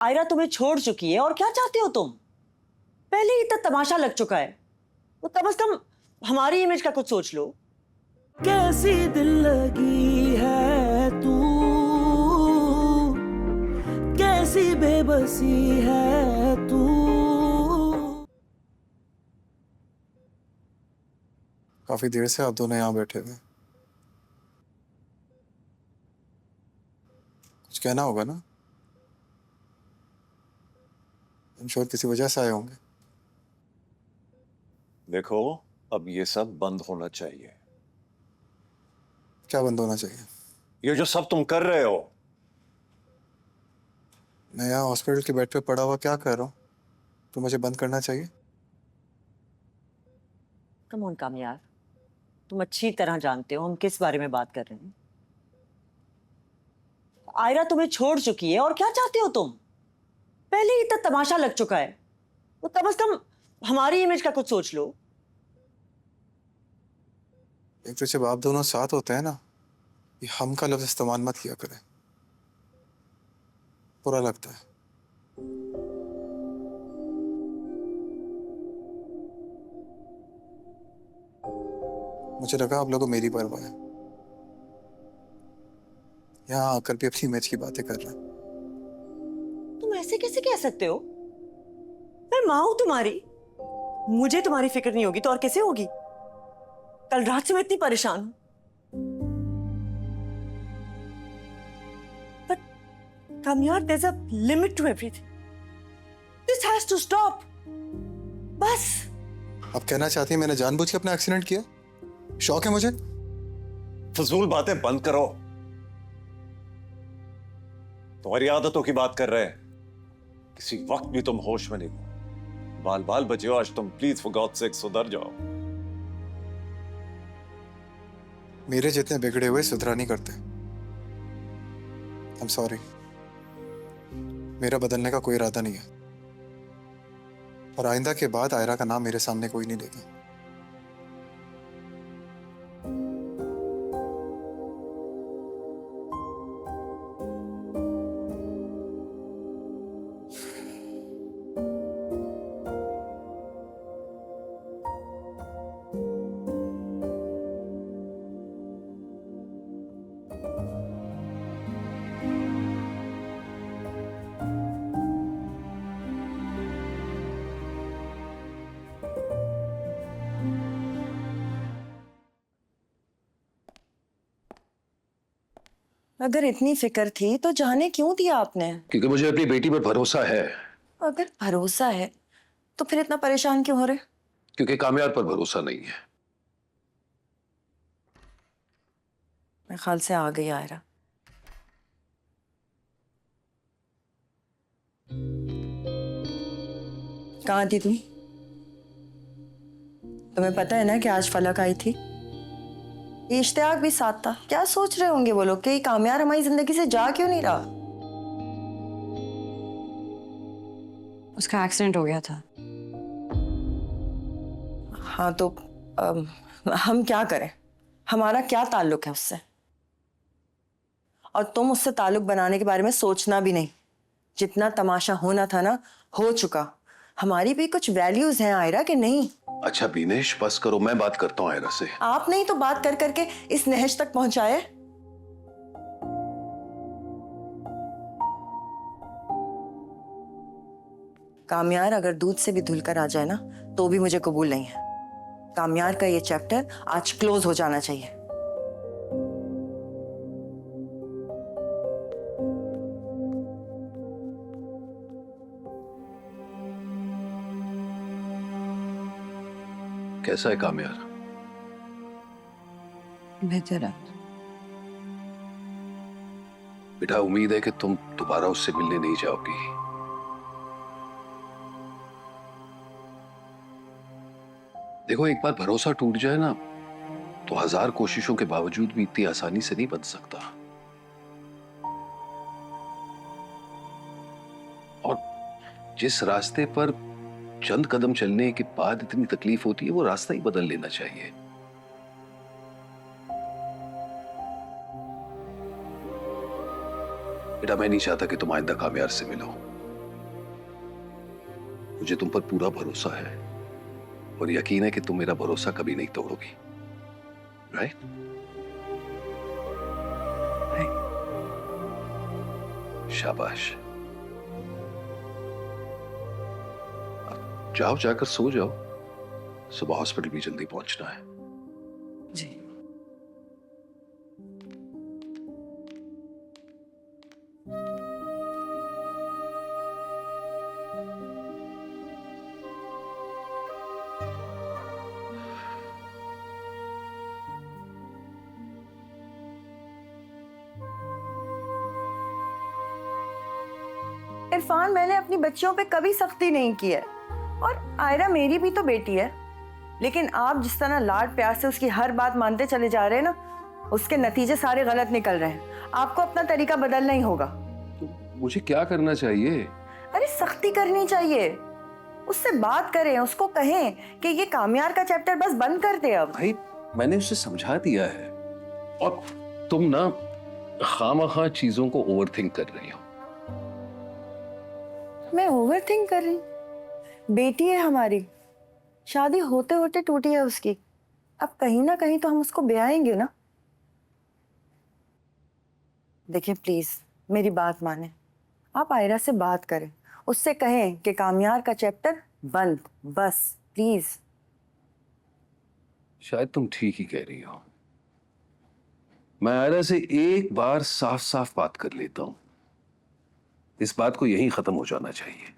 आयरा तुम्हें छोड़ चुकी है और क्या चाहते हो तुम? पहले ही इतना तमाशा लग चुका है, तो कम से कम हमारी इमेज का कुछ सोच लो। कैसी दिल लगी है तू, कैसी बेबसी है तू। काफी देर से आप दोनों यहाँ बैठे हुए, कुछ कहना होगा ना? इंश्योर किसी वजह से आए होंगे। देखो, अब ये सब बंद होना चाहिए। क्या बंद होना चाहिए? ये जो सब तुम कर रहे हो। मैं यहाँ हॉस्पिटल के बेड पे पड़ा हुआ क्या कर रहा हूँ, तो मुझे बंद करना चाहिए? कम ऑन कामयाब, तुम अच्छी तरह जानते हो हम किस बारे में बात कर रहे हैं। आयरा तुम्हें छोड़ चुकी है और क्या चाहते हो तुम? पहले ही इतना तमाशा लग चुका है, तो कम से कम हमारी इमेज का कुछ सोच लो। एक तो जब आप दोनों साथ होते हैं ना, ये हम का लफ्ज इस्तेमाल मत किया करें, बुरा लगता है। मुझे लगा आप लोगों को मेरी परवाह है, यहाँ आकर भी अपनी इमेज की बातें कर रहे हैं। तुम ऐसे कैसे कह सकते हो? मैं माँ हूं तुम्हारी, मुझे तुम्हारी फिक्र नहीं होगी तो और कैसे होगी? कल रात से मैं इतनी परेशान हूं। But कामयाब, there's a limit to everything. This has to stop. बस। आप कहना चाहती हैं मैंने जानबूझ के अपना एक्सीडेंट किया? शौक है मुझे? फजूल बातें बंद करो। तुम्हारी आदतों की बात कर रहे हैं। किसी वक्त भी तुम होश में नहीं हो। बाल बाल बचे हो आज तुम। प्लीज फॉर गॉड सेक सुधर जाओ। मेरे जितने बिगड़े हुए सुधरा नहीं करते। I'm sorry, मेरा बदलने का कोई इरादा नहीं है, और आइंदा के बाद आयरा का नाम मेरे सामने कोई नहीं लेगा। अगर इतनी फिक्र थी तो जाने क्यों दिया आपने? क्योंकि मुझे अपनी बेटी पर भरोसा है। अगर भरोसा है तो फिर इतना परेशान क्यों हो रहे? क्योंकि कामयाब पर भरोसा नहीं है। मेरे ख्याल से आ गई आयरा। कहाँ थी तुम? तुम्हें पता है ना कि आज फलक आई थी। इश्तियाक भी साथ था। क्या सोच रहे होंगे वो लोग कि कामयाब हमारी जिंदगी से जा क्यों नहीं रहा? उसका एक्सीडेंट हो गया था। हाँ तो हम क्या करें? हमारा क्या ताल्लुक है उससे? और तुम उससे ताल्लुक बनाने के बारे में सोचना भी नहीं। जितना तमाशा होना था ना, हो चुका। हमारी भी कुछ वैल्यूज हैं आयरा, के नहीं? अच्छा बीनेश बस करो, मैं बात करता हूँ आयरा से। आप नहीं तो बात कर करके इस नहज तक पहुंचाए। कामयार अगर दूध से भी धुलकर आ जाए ना तो भी मुझे कबूल नहीं है। कामयार का ये चैप्टर आज क्लोज हो जाना चाहिए। कैसा है कामयाब? बेहतर है। बेटा उम्मीद है कि तुम दोबारा उससे मिलने नहीं जाओगी। देखो एक बार भरोसा टूट जाए ना तो 1000 कोशिशों के बावजूद भी इतनी आसानी से नहीं बन सकता। और जिस रास्ते पर चंद कदम चलने के बाद इतनी तकलीफ होती है वो रास्ता ही बदल लेना चाहिए। बेटा मैं नहीं चाहता कि तुम आइंदा कामयाब से मिलो। मुझे तुम पर पूरा भरोसा है और यकीन है कि तुम मेरा भरोसा कभी नहीं तोड़ोगी, राइट? शाबाश। अब जाओ, जाकर सो जाओ, सुबह हॉस्पिटल भी जल्दी पहुंचना है। जी। इरफान, मैंने अपनी बच्चियों पे कभी सख्ती नहीं की है और आयरा मेरी भी तो बेटी है। लेकिन आप जिस तरह लाड प्यार से उसकी हर बात मानते चले जा रहे हैं ना, उसके नतीजे सारे गलत निकल रहे हैं। आपको अपना तरीका बदलना ही होगा। तो मुझे क्या करना चाहिए? अरे सख्ती करनी चाहिए, उससे बात करें, उसको कहें कि ये कामयार का चैप्टर बस बंद कर दे। अब भाई मैंने उसे समझा दिया है और तुम ना खामखा चीजों को ओवरथिंक कर रही हो। मैं ओवरथिंक कर रही? बेटी है हमारी, शादी होते होते टूटी है उसकी। अब कहीं ना कहीं तो हम उसको ब्याएंगे ना। देखिए प्लीज मेरी बात माने, आप आयरा से बात करें, उससे कहें कि कामयार का चैप्टर बंद, बस प्लीज। शायद तुम ठीक ही कह रही हो। मैं आयरा से एक बार साफ साफ बात कर लेता हूं, इस बात को यहीं खत्म हो जाना चाहिए।